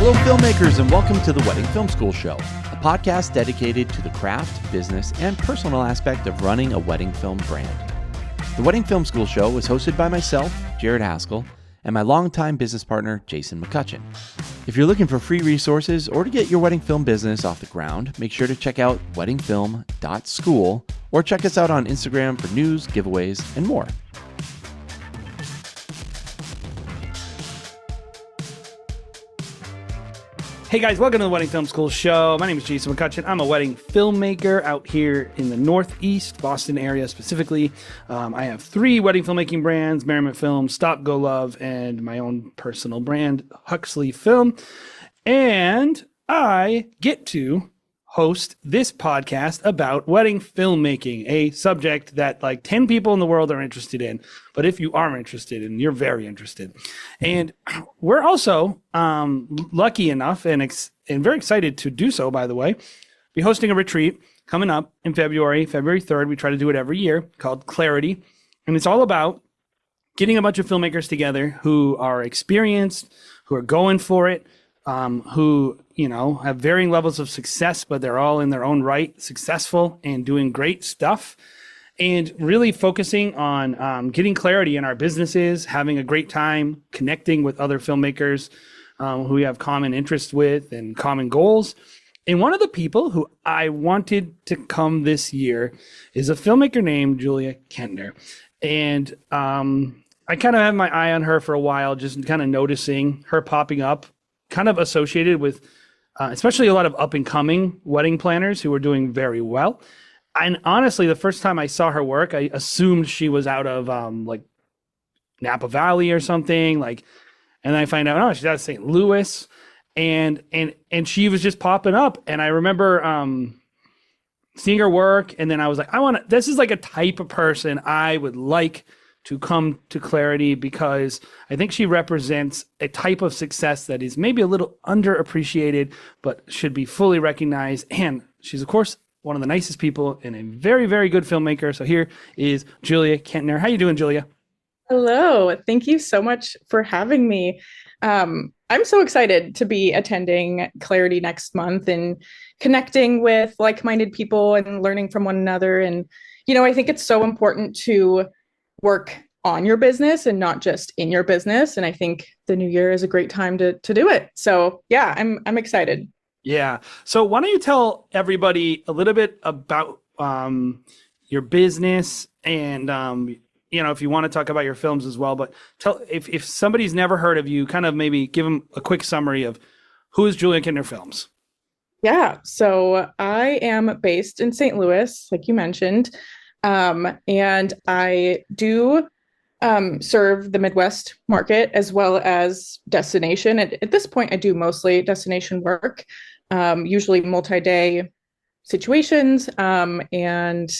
Hello, filmmakers, and welcome to the Wedding Film School Show, a podcast dedicated to the craft, business, and personal aspect of running a wedding film brand. The Wedding Film School Show is hosted by myself, Jared Haskell, and my longtime business partner, Jason McCutcheon. If you're looking for free resources or to get your wedding film business off the ground, make sure to check out weddingfilm.school or check us out on Instagram for news, giveaways, and more. Hey guys, welcome to the Wedding Film School Show. My name is Jason McCutcheon. I'm a wedding filmmaker out here in the Northeast, Boston area specifically. I have 3 wedding filmmaking brands, Merriment Film, Stop Go Love, and my own personal brand, Huxley Film. And I get to host this podcast about wedding filmmaking, a subject that like 10 people in the world are interested in. But if you are interested, and you're very interested, and we're also lucky enough and very excited to do so, by the way, be hosting a retreat coming up in February 3rd. We try to do it every year, called Clarity. And it's all about getting a bunch of filmmakers together who are experienced, who are going for it, who, you know, have varying levels of success, but they're all in their own right successful and doing great stuff, and really focusing on getting clarity in our businesses, having a great time connecting with other filmmakers who we have common interests with and common goals. And one of the people who I wanted to come this year is a filmmaker named Julia Kentner. And I kind of have my eye on her for a while, just kind of noticing her popping up, kind of associated with especially a lot of up-and-coming wedding planners who were doing very well. And honestly, the first time I saw her work, I assumed she was out of like Napa Valley or something. Like, and then I find out, oh, she's out of St. Louis, and she was just popping up. And I remember seeing her work, and then I was like, this is like a type of person I would like to come to Clarity, because I think she represents a type of success that is maybe a little underappreciated, but should be fully recognized. And she's, of course, one of the nicest people and a very, very good filmmaker. So here is Julia Kentner. How you doing, Julia? Hello. Thank you so much for having me. I'm so excited to be attending Clarity next month and connecting with like-minded people and learning from one another. And, you know, I think it's so important to work on your business and not just in your business. And I think the new year is a great time to do it. So yeah, I'm excited. Yeah. So why don't you tell everybody a little bit about your business, and you know, if you want to talk about your films as well, but tell if somebody's never heard of you, kind of maybe give them a quick summary of who is Julia Kentner Films. Yeah. So I am based in St. Louis, like you mentioned. And I do serve the Midwest market as well as destination. At this point, I do mostly destination work, usually multi-day situations. And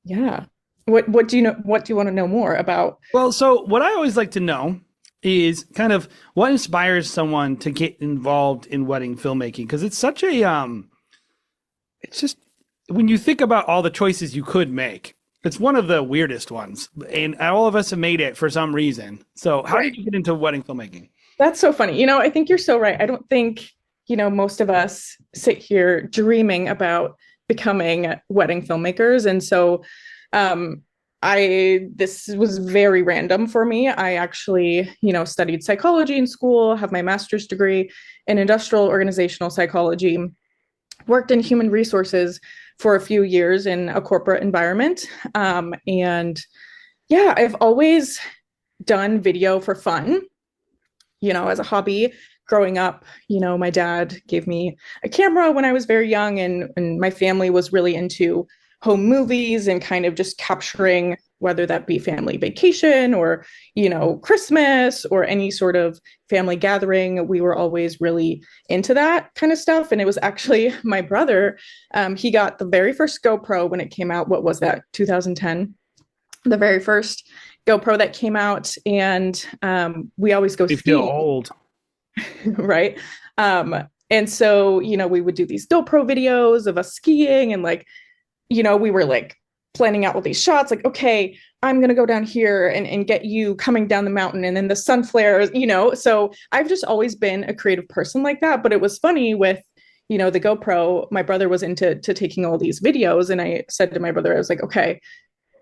yeah, what do you know? What do you want to know more about? Well, so what I always like to know is kind of what inspires someone to get involved in wedding filmmaking, because it's such a it's just, when you think about all the choices you could make, it's one of the weirdest ones, and all of us have made it for some reason. So how did you get into wedding filmmaking? That's so funny. You know, I think you're so right. I don't think, you know, most of us sit here dreaming about becoming wedding filmmakers. And so this was very random for me. I actually, you know, studied psychology in school, have my master's degree in industrial organizational psychology, worked in human resources for a few years in a corporate environment. And yeah, I've always done video for fun, you know, as a hobby. Growing up, you know, my dad gave me a camera when I was very young, and my family was really into home movies and kind of just capturing, whether that be family vacation or, you know, Christmas or any sort of family gathering. We were always really into that kind of stuff. And it was actually my brother, he got the very first GoPro when it came out. What was that? 2010, the very first GoPro that came out. And we always go skiing. You feel old. Right. And so, you know, we would do these GoPro videos of us skiing, and like, you know, we were like planning out all these shots, like, okay, I'm going to go down here and get you coming down the mountain and then the sun flares, So I've just always been a creative person like that. But it was funny with, the GoPro, my brother was into taking all these videos. And I said to my brother, I was like, okay,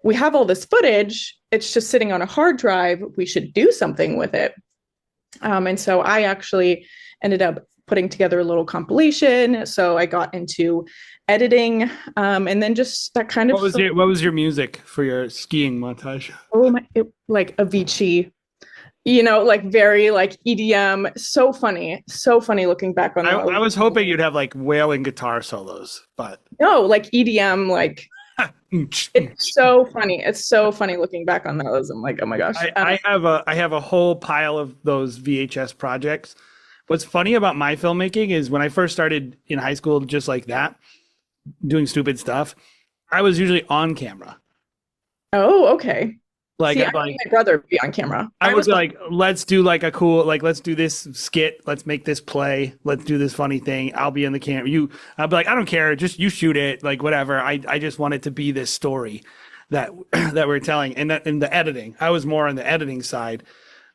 we have all this footage. It's just sitting on a hard drive. We should do something with it. And so I actually ended up putting together a little compilation. So I got into editing, and then just that kind of. What was your music for your skiing montage? Oh my! Like Avicii, like very like EDM. So funny looking back on that. I was hoping you'd have like wailing guitar solos, but no, like EDM, like. It's so funny. It's so funny looking back on those. I'm like, oh my gosh. I have a whole pile of those VHS projects. What's funny about my filmmaking is when I first started in high school, just like that, doing stupid stuff, I was usually on camera. Oh, okay. Like, See, I made my brother be on camera. I was like, let's do like a cool, like, let's do this skit. Let's make this play. Let's do this funny thing. I'll be in the camera. I'll be like, I don't care. Just you shoot it. Like, whatever. I just want it to be this story that we're telling. And that in the editing, I was more on the editing side.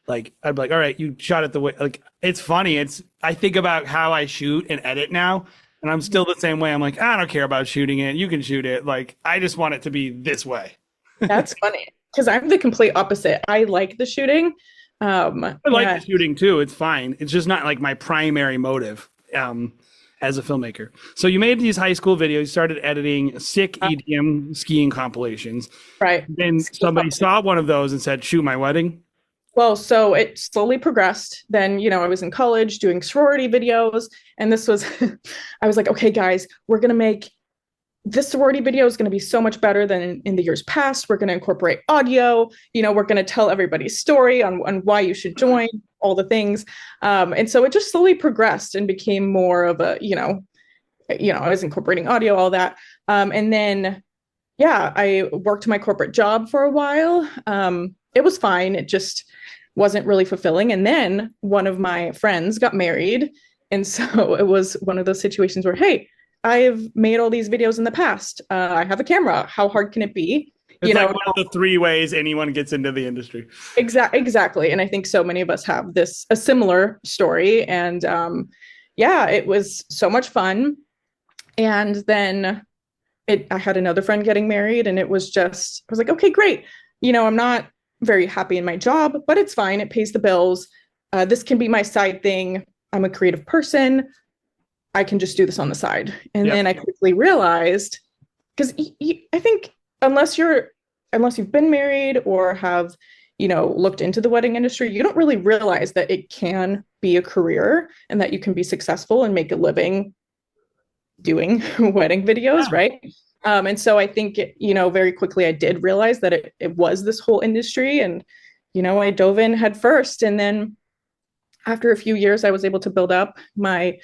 Like, I'd be like, all right, you shot it the way, like, it's funny. I think about how I shoot and edit now. And I'm still the same way. I'm like, I don't care about shooting it. You can shoot it. Like, I just want it to be this way. That's funny. Because I'm the complete opposite. I like the shooting. I like the shooting too. It's fine. It's just not like my primary motive as a filmmaker. So you made these high school videos, you started editing sick EDM skiing compilations. Right. Then somebody saw one of those and said, shoot my wedding. Well, so it slowly progressed. Then, I was in college doing sorority videos. And this was, I was like, okay, guys, we're going to make this sorority video is going to be so much better than in the years past. We're going to incorporate audio. We're going to tell everybody's story on why you should join, all the things. And so it just slowly progressed and became more of a, I was incorporating audio, all that. And then, I worked my corporate job for a while. It was fine. It just wasn't really fulfilling. And then one of my friends got married. And so it was one of those situations where, hey, I've made all these videos in the past. I have a camera. How hard can it be? It's like one of the 3 ways anyone gets into the industry. Exactly. And I think so many of us have a similar story. And it was so much fun. And then I had another friend getting married, and I was like, okay, great. I'm not very happy in my job, but it's fine. It pays the bills. This can be my side thing. I'm a creative person. I can just do this on the side. And then I quickly realized, because I think unless you've been married or have, looked into the wedding industry, you don't really realize that it can be a career and that you can be successful and make a living doing wedding videos, right? And so I think, very quickly I did realize that it was this whole industry, and, I dove in head first. And then after a few years, I was able to build up my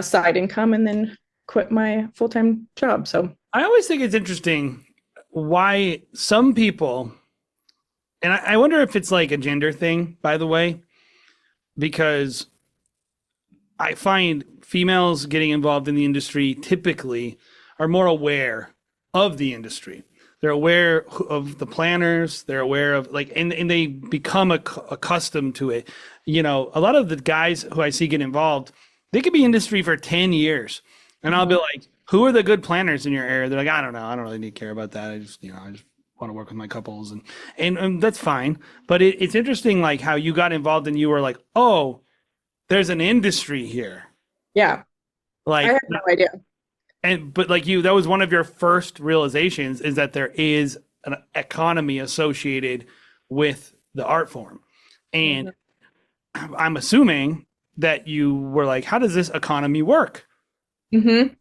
side income and then quit my full-time job. So I always think it's interesting why some people, and I wonder if it's like a gender thing, by the way, because I find females getting involved in the industry typically are more aware of the industry. They're aware of the planners. They're aware of and they become accustomed to it. A lot of the guys who I see get involved, they could be industry for 10 years. And I'll be like, who are the good planners in your area? They're like, I don't know. I don't really need to care about that. I just want to work with my couples. And that's fine. But it's interesting, like how you got involved and you were like, oh, there's an industry here. Yeah. Like, I had no idea. But like that was one of your first realizations, is that there is an economy associated with the art form. And I'm assuming that you were like, how does this economy work?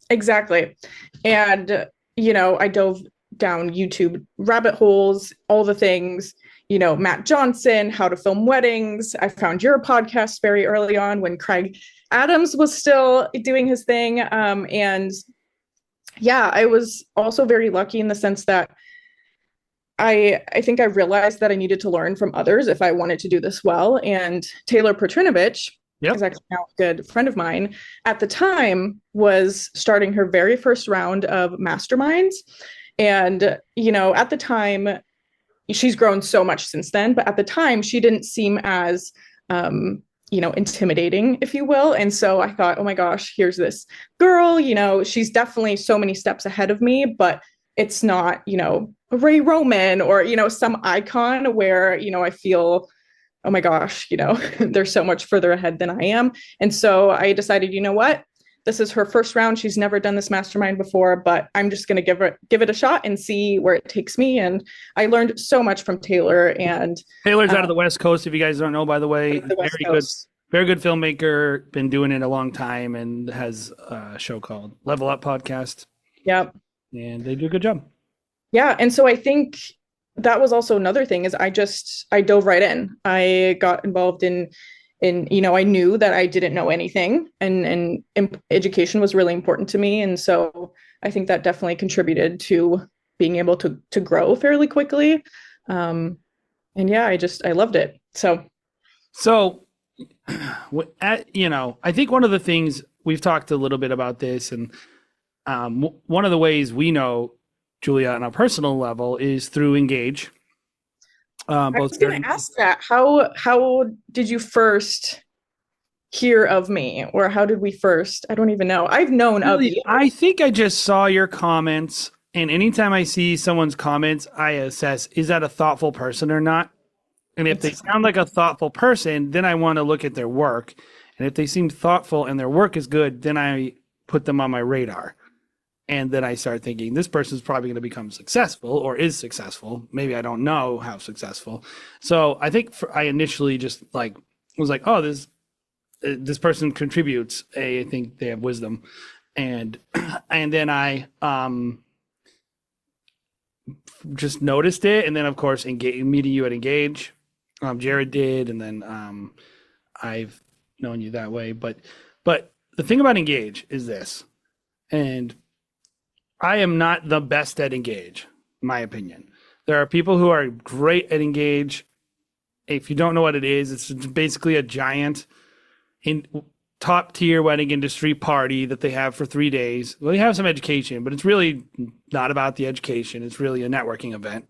Exactly. And, I dove down YouTube rabbit holes, all the things, Matt Johnson, how to film weddings. I found your podcast very early on when Craig Adams was still doing his thing. And I was also very lucky in the sense that I think I realized that I needed to learn from others if I wanted to do this well. And Taylor Petrinovich, is actually now a good friend of mine, at the time was starting her very first round of masterminds. And, at the time, she's grown so much since then, but at the time she didn't seem as intimidating, if you will. And so I thought, oh my gosh, here's this girl, she's definitely so many steps ahead of me, but it's not, Ray Roman or, some icon where, I feel, oh my gosh, they're so much further ahead than I am. And so I decided, you know what? This is her first round. She's never done this mastermind before, but I'm just going to give it a shot and see where it takes me. And I learned so much from Taylor. And Taylor's out of the West Coast, if you guys don't know, by the way. Very good filmmaker, been doing it a long time, and has a show called Level Up Podcast. Yep. And they do a good job. Yeah. And so I think that was also another thing is I dove right in. I got involved in, I knew that I didn't know anything, and education was really important to me. And so I think that definitely contributed to being able to grow fairly quickly. And yeah, I loved it. So, I think one of the things we've talked a little bit about this, and one of the ways we know Julia on a personal level is through Engage. I was going to ask that. How did you first hear of me, or how did we first? I don't even know. I've known of you. I think I just saw your comments, and anytime I see someone's comments, I assess, is that a thoughtful person or not? And if they sound like a thoughtful person, then I want to look at their work. And if they seem thoughtful and their work is good, then I put them on my radar. And then I start thinking, this person's probably going to become successful or is successful. Maybe I don't know how successful. So I think I initially just was like, oh, this person contributes. I think they have wisdom. And then I just noticed it. And then, of course, meeting you at Engage, Jared did. And then I've known you that way. But the thing about Engage is this, and I am not the best at Engage, in my opinion. There are people who are great at Engage. If you don't know what it is, it's basically a giant top tier wedding industry party that they have for 3 days. Well, they have some education, but it's really not about the education. It's really a networking event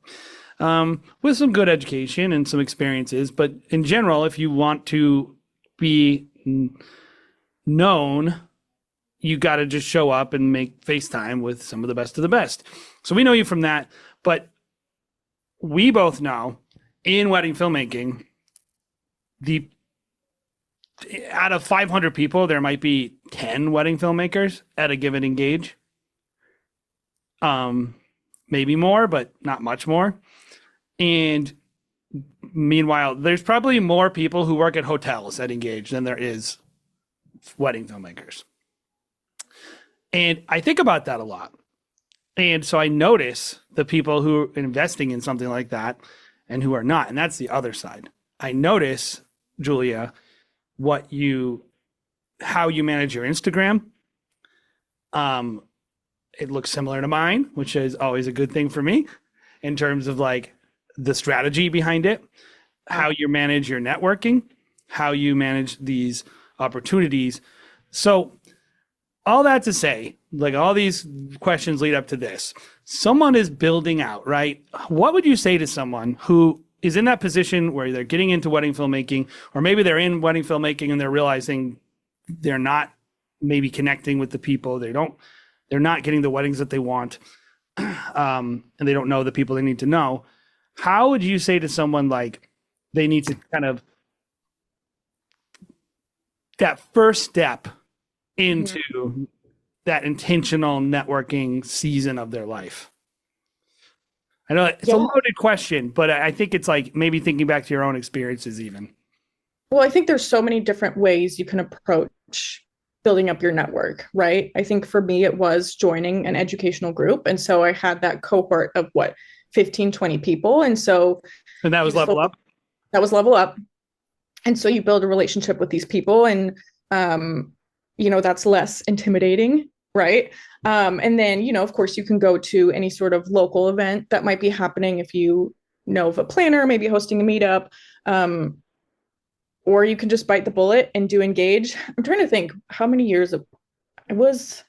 with some good education and some experiences. But in general, if you want to be known, you got to just show up and make FaceTime with some of the best of the best. So we know you from that, but we both know in wedding filmmaking, out of 500 people, there might be 10 wedding filmmakers at a given Engage. Maybe more, but not much more. And meanwhile, there's probably more people who work at hotels at Engage than there is wedding filmmakers. And I think about that a lot. And so I notice the people who are investing in something like that and who are not. And that's the other side. I notice, Julia, how you manage your Instagram. It looks similar to mine, which is always a good thing for me in terms of the strategy behind it, how you manage your networking, how you manage these opportunities. So all that to say, all these questions lead up to this. Someone is building out, right? What would you say to someone who is in that position where they're getting into wedding filmmaking, or maybe they're in wedding filmmaking and they're realizing they're not maybe connecting with the people. They're not getting the weddings that they want. And they don't know the people they need to know. How would you say to someone they need to kind of that first step into that intentional networking season of their life? I know it's a loaded question, but I think it's maybe thinking back to your own experiences even. Well, I think there's so many different ways you can approach building up your network, right? I think for me, it was joining an educational group. And so I had that cohort of 15, 20 people. And that was Level Up? That was Level Up. And so you build a relationship with these people, and, that's less intimidating, right? And then, of course, you can go to any sort of local event that might be happening if you know of a planner, maybe hosting a meetup, or you can just bite the bullet and do Engage. I'm trying to think how many years I was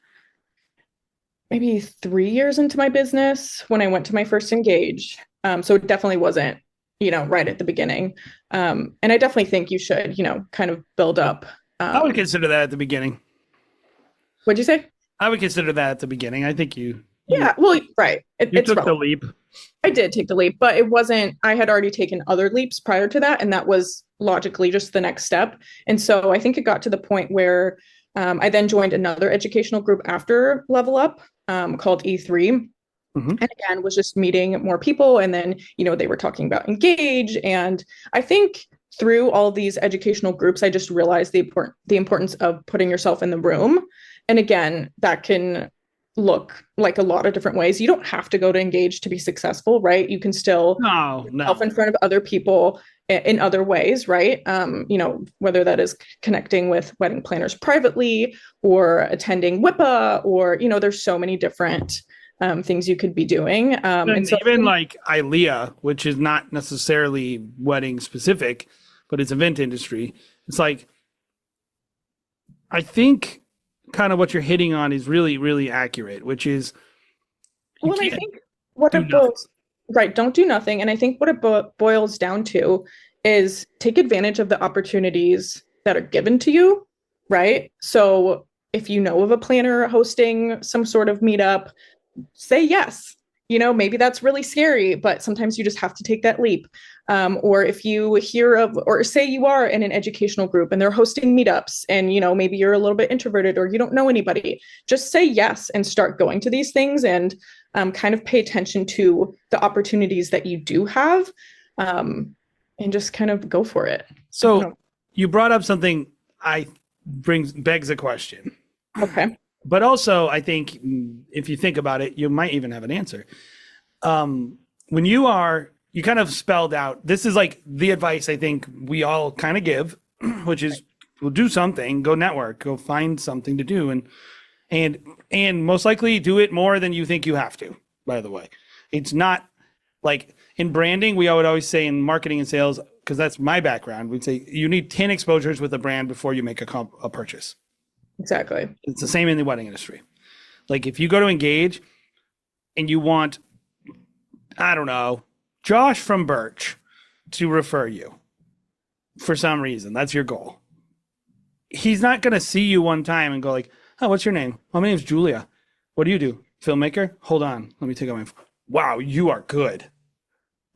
maybe 3 years into my business when I went to my first Engage. So it definitely wasn't, right at the beginning. And I definitely think you should, kind of build up. I would consider that at the beginning. What'd you say? I would consider that at the beginning. I think you Yeah, well, right. you It's took the relevant. leap. I did take the leap, but it wasn't, I had already taken other leaps prior to that. And that was logically just the next step. And so I think it got to the point where I then joined another educational group after Level Up called E3. Mhm. And again, was just meeting more people. And then, they were talking about Engage. And I think through all these educational groups, I just realized the importance of putting yourself in the room. And again, that can look like a lot of different ways. You don't have to go to Engage to be successful, right? You can still No. in front of other people in other ways, right? Whether that is connecting with wedding planners privately or attending WIPA, or, there's so many different things you could be doing. And so even like ILEA, which is not necessarily wedding specific, but it's event industry. It's like, I think kind of what you're hitting on is really, really accurate, which is, well, and I think what it boils, right, don't do nothing. And I think what it boils down to is take advantage of the opportunities that are given to you, right? So if you know of a planner hosting some sort of meetup, say yes. Maybe that's really scary, but sometimes you just have to take that leap. Or if you hear of, or say you are in an educational group and they're hosting meetups and, maybe you're a little bit introverted or you don't know anybody, just say yes and start going to these things and kind of pay attention to the opportunities that you do have and just kind of go for it. So you brought up something begs a question. Okay. But also, I think if you think about it, you might even have an answer. When you kind of spelled out, this is like the advice I think we all kind of give, which is we'll do something, go network, go find something to do. And most likely do it more than you think you have to, by the way. It's not like in branding, we would always say in marketing and sales, because that's my background, we'd say you need 10 exposures with a brand before you make a purchase. Exactly. It's the same in the wedding industry. Like if you go to Engage and you want, I don't know, Josh from Birch to refer you for some reason, that's your goal. He's not going to see you one time and go like, oh, what's your name? Oh, my name's Julia. What do you do? Filmmaker? Hold on. Let me take out my phone. Wow, you are good.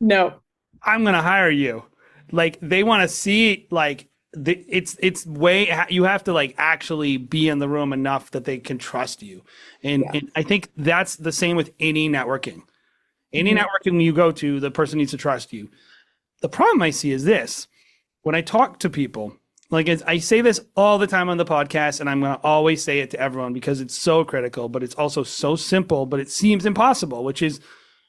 No. I'm going to hire you. Like they want to see like, it's way you have to like actually be in the room enough that they can trust you, and I think that's the same with any networking. Any networking you go to, the person needs to trust you. The problem I see is this: when I talk to people, like I say this all the time on the podcast, and I'm going to always say it to everyone because it's so critical, but it's also so simple, but it seems impossible. Which is,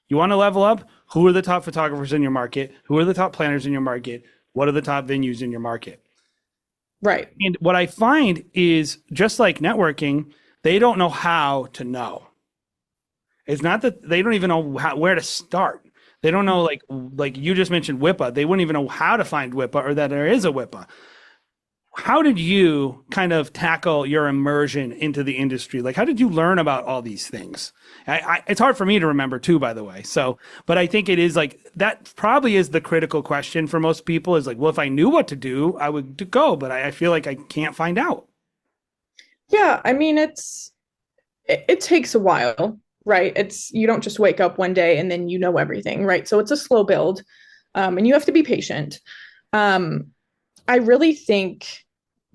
you want to level up? Who are the top photographers in your market? Who are the top planners in your market? What are the top venues in your market? Right. And what I find is just like networking, they don't know how to know. It's not that they don't even know where to start. They don't know, like you just mentioned WIPA. They wouldn't even know how to find WIPA or that there is a WIPA. How did you kind of tackle your immersion into the industry? Like, how did you learn about all these things? It's hard for me to remember too, by the way. So, but I think it is like, that probably is the critical question for most people is like, well, if I knew what to do, I would go, but I feel like I can't find out. Yeah. I mean, it takes a while, right? You don't just wake up one day and then you know everything, right? So it's a slow build and you have to be patient. I really think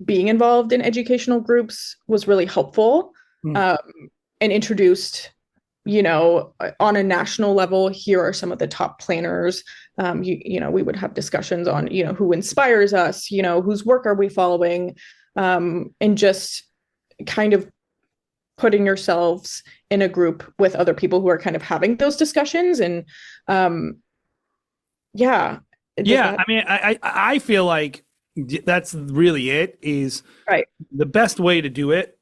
being involved in educational groups was really helpful and introduced, on a national level, here are some of the top planners. We would have discussions on, who inspires us, whose work are we following, and just kind of putting yourselves in a group with other people who are kind of having those discussions. And I mean, I feel like that's really it is right. The best way to do it.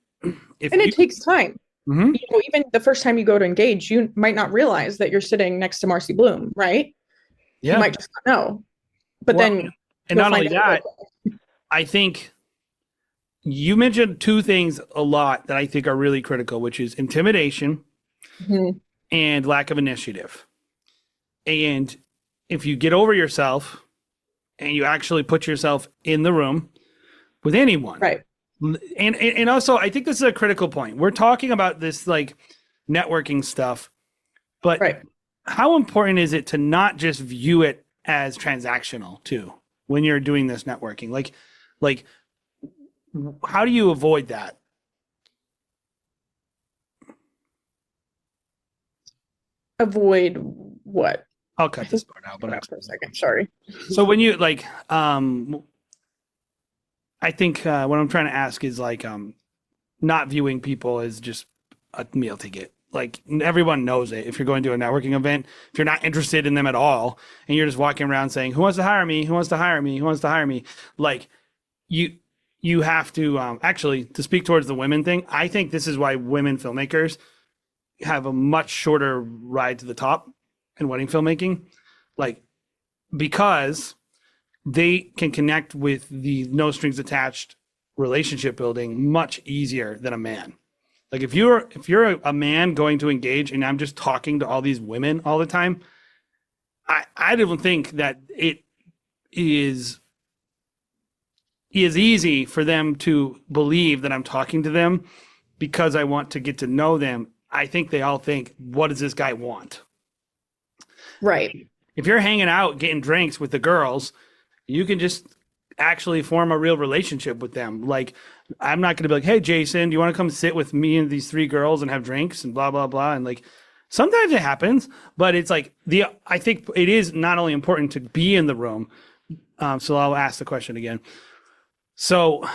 It takes time. Even the first time you go to Engage, you might not realize that you're sitting next to Marcy Bloom, right? Yeah. You might just not know. But then, and not only that, I think you mentioned two things a lot that I think are really critical, which is intimidation and lack of initiative. And if you get over yourself and you actually put yourself in the room with anyone, Right. And also, I think this is a critical point. We're talking about this like networking stuff, but Right. how important is it to not just view it as transactional too when you're doing this networking? Like how do you avoid that? Avoid what? I'll cut this part out, Hold out for a second. Sorry. so when you like, I think what I'm trying to ask is like, not viewing people as just a meal ticket. Like everyone knows it. If you're going to a networking event, if you're not interested in them at all, and you're just walking around saying, "Who wants to hire me? Who wants to hire me? Who wants to hire me?" Like you have to actually to speak towards the women thing. I think this is why women filmmakers have a much shorter ride to the top in wedding filmmaking, like because they can connect with the no strings attached relationship building much easier than a man. Like if you're a man going to engage and I'm just talking to all these women all the time, I don't think that it is easy for them to believe that I'm talking to them because I want to get to know them. I think they all think, what does this guy want? Right. If you're hanging out getting drinks with the girls, you can just actually form a real relationship with them. Like, I'm not going to be like, hey, Jason, do you want to come sit with me and these three girls and have drinks and blah, blah, blah. And like, sometimes it happens, but it's like I think it is not only important to be in the room. So I'll ask the question again. So,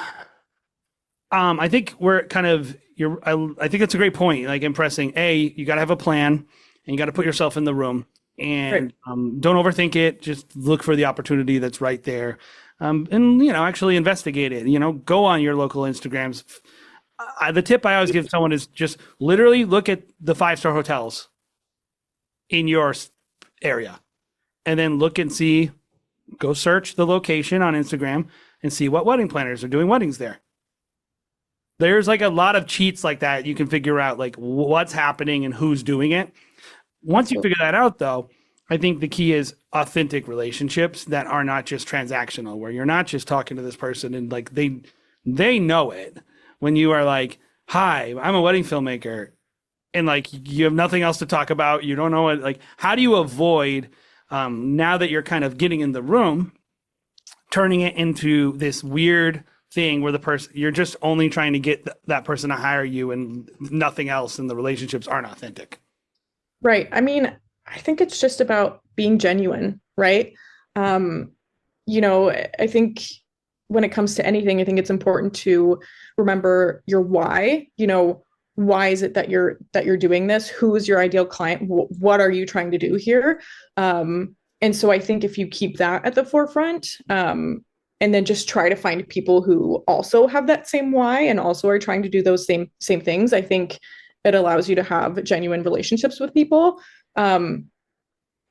I think we're kind of, I think that's a great point. Like impressing, you got to have a plan and you got to put yourself in the room. And don't overthink it. Just look for the opportunity that's right there, and actually investigate it. Go on your local Instagrams. The tip I always give someone is just literally look at the 5-star hotels in your area, and then look and see. Go search the location on Instagram and see what wedding planners are doing weddings there. There's like a lot of cheats like that. You can figure out like what's happening and who's doing it. Once you figure that out, though, I think the key is authentic relationships that are not just transactional, where you're not just talking to this person and like they know it. When you are like, "Hi, I'm a wedding filmmaker," and like you have nothing else to talk about, you don't know what. Like, how do you avoid now that you're kind of getting in the room, turning it into this weird thing where the person you're just only trying to get that person to hire you and nothing else, and the relationships aren't authentic. Right. I mean, I think it's just about being genuine, right? I think when it comes to anything, I think it's important to remember your why. Why is it that you're doing this? Who is your ideal client? What are you trying to do here? And so I think if you keep that at the forefront, and then just try to find people who also have that same why and also are trying to do those same things, I think it allows you to have genuine relationships with people. And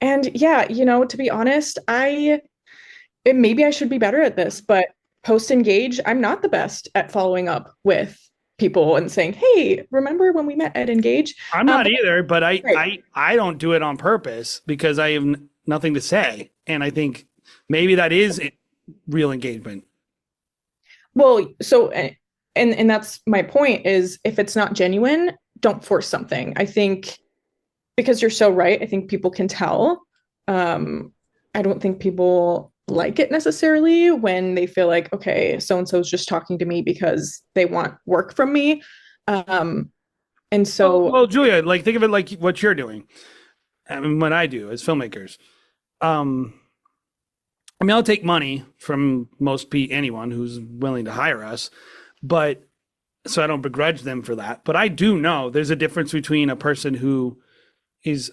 yeah, to be honest, maybe I should be better at this, but post-engage, I'm not the best at following up with people and saying, hey, remember when we met at Engage? I'm not either, but I don't do it on purpose because I have nothing to say. And I think maybe that is real engagement. Well, so, and that's my point is if it's not genuine, don't force something. I think because you're so right, I think people can tell. I don't think people like it necessarily when they feel like, okay, so-and-so is just talking to me because they want work from me. And so... Well, Julia, like think of it like what you're doing. I mean, what I do as filmmakers. I'll take money from anyone who's willing to hire us, but so I don't begrudge them for that. But I do know there's a difference between a person who is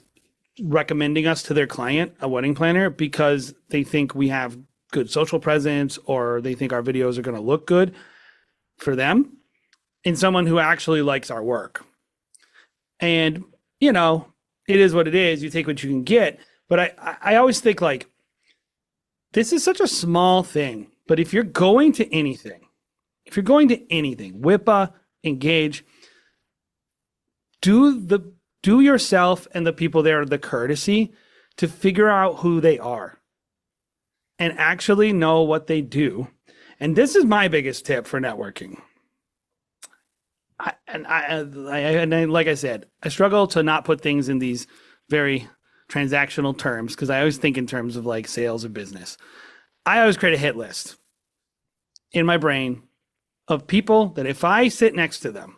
recommending us to their client, a wedding planner, because they think we have good social presence or they think our videos are going to look good for them, and someone who actually likes our work. And, it is what it is. You take what you can get. But I always think like, this is such a small thing. But if you're going to anything, WIPA, Engage, do yourself and the people there the courtesy to figure out who they are and actually know what they do. And this is my biggest tip for networking. Like I said, I struggle to not put things in these very transactional terms because I always think in terms of like sales or business. I always create a hit list in my brain of people that if I sit next to them,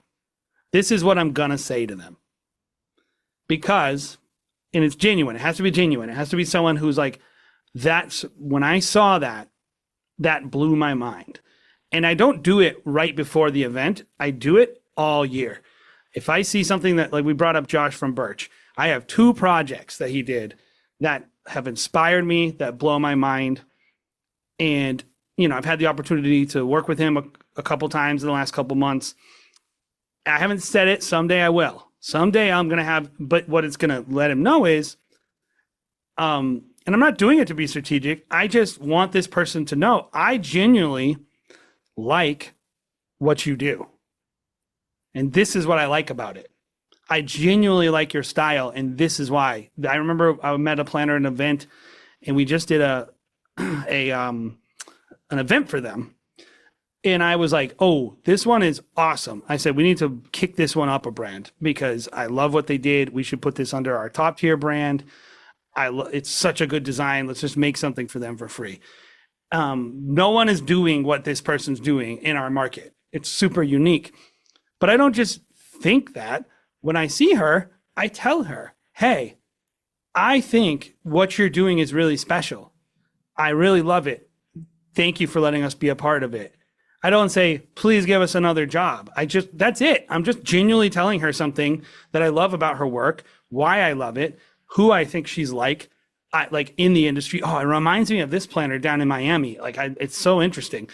this is what I'm going to say to them. Because, and it's genuine. It has to be genuine. It has to be someone who's like, that's when I saw that, that blew my mind. And I don't do it right before the event. I do it all year. If I see something that, like we brought up Josh from Birch, I have 2 projects that he did that have inspired me, that blow my mind. And, you know, I've had the opportunity to work with him a couple times in the last couple months. I haven't said it. Someday I will. Someday I'm going to have, but what it's going to let him know is, and I'm not doing it to be strategic. I just want this person to know I genuinely like what you do. And this is what I like about it. I genuinely like your style. And this is why. I remember I met a planner at an event and we just did an event for them. And I was like, oh, this one is awesome. I said, we need to kick this one up a brand because I love what they did. We should put this under our top tier brand. It's such a good design. Let's just make something for them for free. No one is doing what this person's doing in our market. It's super unique. But I don't just think that. When I see her, I tell her, hey, I think what you're doing is really special. I really love it. Thank you for letting us be a part of it. I don't say, please give us another job. That's it. I'm just genuinely telling her something that I love about her work, why I love it, who I think she's like in the industry. Oh, it reminds me of this planner down in Miami. It's so interesting.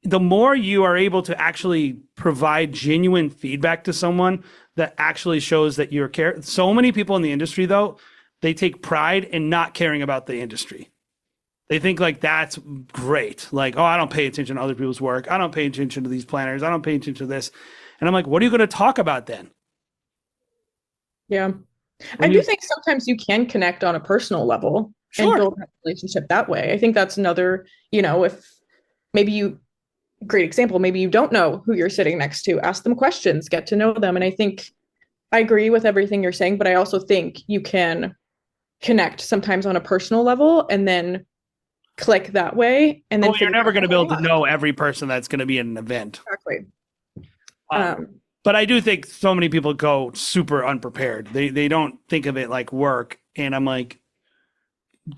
The more you are able to actually provide genuine feedback to someone that actually shows that you're care. So many people in the industry, though, they take pride in not caring about the industry. They think like that's great. Like, oh, I don't pay attention to other people's work. I don't pay attention to these planners. I don't pay attention to this. And I'm like, what are you going to talk about then? Yeah. I do think sometimes you can connect on a personal level and build that relationship that way. I think that's another, if maybe great example, maybe you don't know who you're sitting next to, ask them questions, get to know them. And I think I agree with everything you're saying, but I also think you can connect sometimes on a personal level and then click that way. And then you're never going to be able to know every person that's going to be in an event. Exactly. But I do think so many people go super unprepared. They don't think of it like work. And I'm like,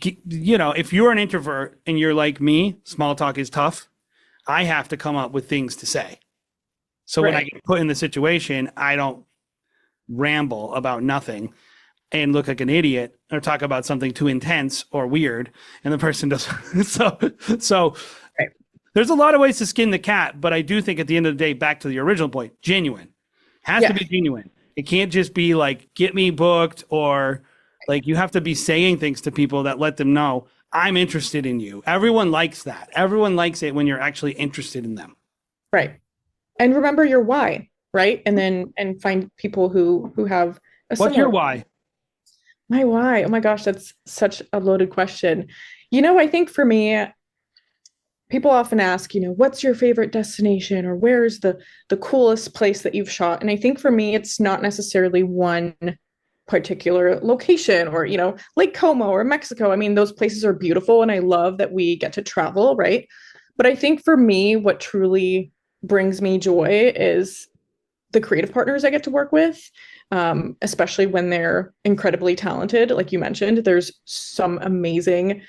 if you're an introvert and you're like me, small talk is tough. I have to come up with things to say. So when I get put in the situation, I don't ramble about nothing and look like an idiot or talk about something too intense or weird. And the person doesn't. So there's a lot of ways to skin the cat, but I do think at the end of the day, back to the original point, genuine. Has to be genuine. It can't just be like, get me booked, or like you have to be saying things to people that let them know I'm interested in you. Everyone likes that. Everyone likes it when you're actually interested in them. Right. And remember your why, right? And find people who have a What's your why? My why? Oh my gosh, that's such a loaded question. I think for me, people often ask, what's your favorite destination, or where's the coolest place that you've shot? And I think for me, it's not necessarily one particular location or, Lake Como or Mexico. I mean, those places are beautiful and I love that we get to travel, right? But I think for me, what truly brings me joy is the creative partners I get to work with, especially when they're incredibly talented. Like you mentioned, there's some amazing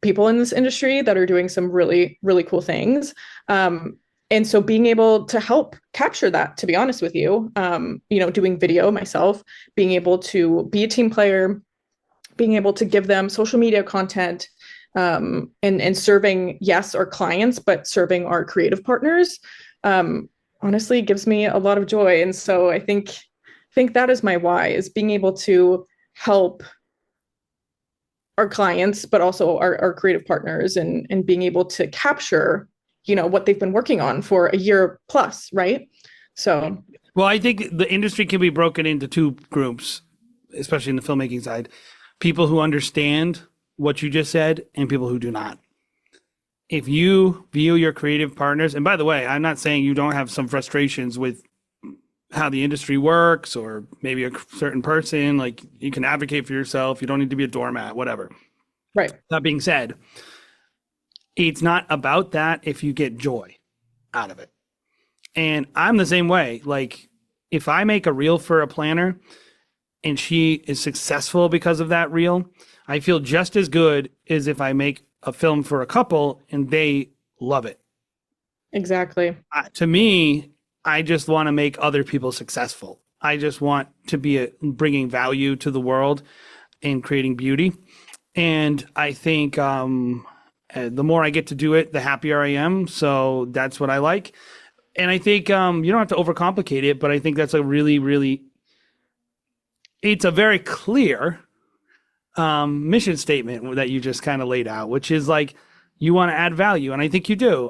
people in this industry that are doing some really, really cool things. And so being able to help capture that, to be honest with you, doing video myself, being able to be a team player, being able to give them social media content, and serving, yes, our clients, but serving our creative partners, honestly gives me a lot of joy. And so I think that is my why, is being able to help our clients, but also our creative partners, and being able to capture what they've been working on for a year plus, right? So, well, I think the industry can be broken into 2 groups, especially in the filmmaking side. people who understand what you just said and people who do not. If you view your creative partners, and by the way, I'm not saying you don't have some frustrations with how the industry works or maybe a certain person, like you can advocate for yourself. You don't need to be a doormat, whatever. Right. That being said, it's not about that if you get joy out of it. And I'm the same way. Like if I make a reel for a planner and she is successful because of that reel, I feel just as good as if I make a film for a couple and they love it. Exactly. To me, I just want to make other people successful. I just want to be bringing value to the world and creating beauty. And I think the more I get to do it, the happier I am. So that's what I like. And I think you don't have to overcomplicate it, but I think that's a really, it's a very clear mission statement that you just kind of laid out, which is like you want to add value. And I think you do.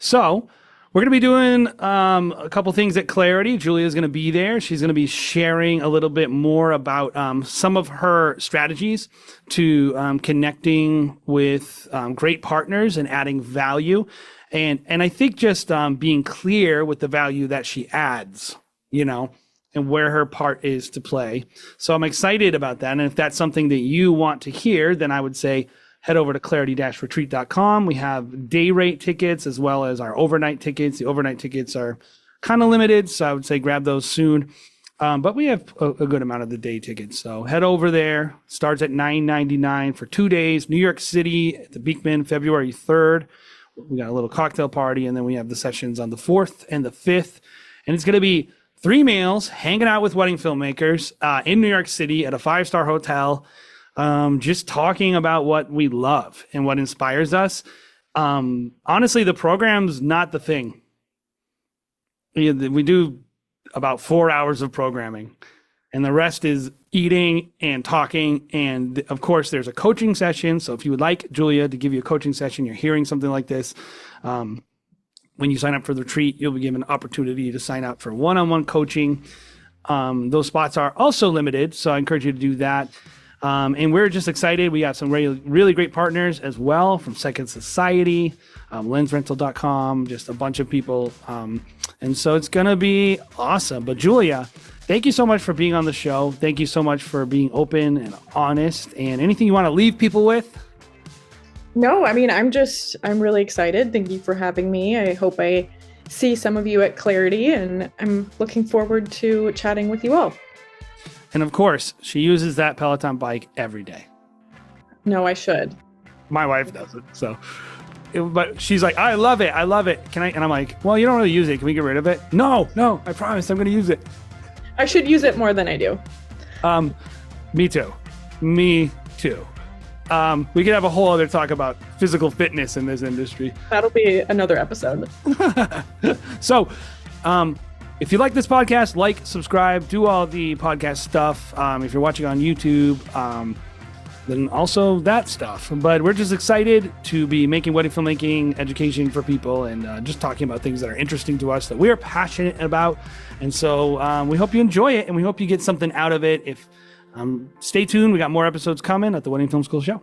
So we're going to be doing a couple things at Clarity. Julia's going to be there. She's going to be sharing a little bit more about some of her strategies to connecting with great partners and adding value. And I think just being clear with the value that she adds, you know, and where her part is to play. So I'm excited about that. And if that's something that you want to hear, then I would say head over to clarity-retreat.com. We have day rate tickets as well as our overnight tickets. The overnight tickets are kind of limited, so I would say grab those soon. But we have a good amount of the day tickets. So head over there. Starts at $9.99 for 2 days. New York City at the Beekman, February 3rd. We got a little cocktail party, and then we have the sessions on the 4th and the 5th. And it's going to be 3 males hanging out with wedding filmmakers in New York City at a 5-star hotel. Just talking about what we love and what inspires us. Honestly, the program's not the thing. We do about 4 hours of programming, and the rest is eating and talking. And of course, there's a coaching session. So if you would like Julia to give you a coaching session, you're hearing something like this. When you sign up for the retreat, you'll be given an opportunity to sign up for one-on-one coaching. Those spots are also limited, so I encourage you to do that. And we're just excited. We got some really great partners as well from Second Society, lensrental.com, just a bunch of people. And so it's going to be awesome. But Julia, thank you so much for being on the show. Thank you so much for being open and honest. And anything you want to leave people with? No, I mean, I'm really excited. Thank you for having me. I hope I see some of you at Clarity, and I'm looking forward to chatting with you all. And of course, she uses that Peloton bike every day. No, I should. My wife does it. So, but she's like, I love it. I love it. Can I? And I'm like, well, you don't really use it. Can we get rid of it? No, I promise I'm going to use it. I should use it more than I do. Me too. We could have a whole other talk about physical fitness in this industry. That'll be another episode. So, if you like this podcast, like, subscribe, do all the podcast stuff. If you're watching on YouTube, then also that stuff. But we're just excited to be making wedding filmmaking education for people and just talking about things that are interesting to us, that we're passionate about. And so we hope you enjoy it, and we hope you get something out of it. Stay tuned. We got more episodes coming at the Wedding Film School Show.